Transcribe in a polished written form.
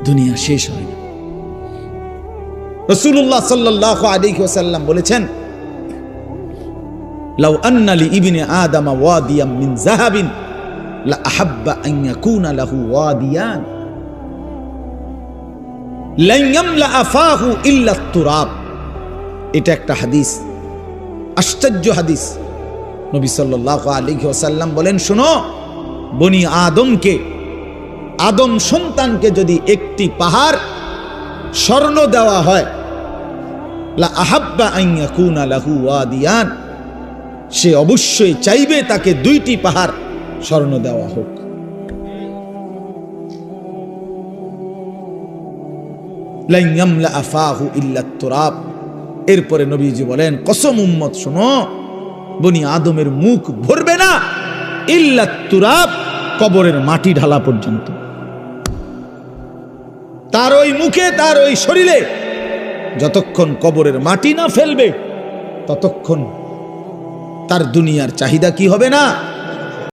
দুনিয়া শেষ হয় না। রাসূলুল্লাহ সাল্লাল্লাহু আলাইহি ওয়াসাল্লাম বলেছেন, লাউ আন্না লি ইবনে আদম ওয়াদিয়াম মিন যাহাবিন লা আহাব্বা আন ইয়াকুনা লাহু ওয়াদিয়ান লা ইয়ামলা আফাহু ইল্লা তুরাব। এটা একটা হাদিস, আশ্চর্য হাদিস। নবী সাল্লাল্লাহু আলাইহি ওয়াসাল্লাম বলেন, শোনো, বনি আদমকে, আদম সন্তানকে যদি একটি পাহাড় স্বর্ণ দেওয়া হয়, লা আহাব্বা আন ইয়াকুনা লাহু ওয়াদিয়ান, সে অবশ্যই চাইবে তাকে দুইটি পাহাড় স্বর্ণ দেওয়া হোক। লা ইয়ামলা আফাহু ইল্লা তুরাব। এরপরে নবীজি বলেন, কসম উম্মত, শোনো, বনি আদমের মুখ ভরবে না ইল্লা তুরাব, কবরের মাটি ঢালা পর্যন্ত। তার ওই মুখে, তার ওই শরীরে যতক্ষণ কবরের মাটি না ফেলবে ততক্ষণ তার দুনিয়ার চাহিদা কি হবে না?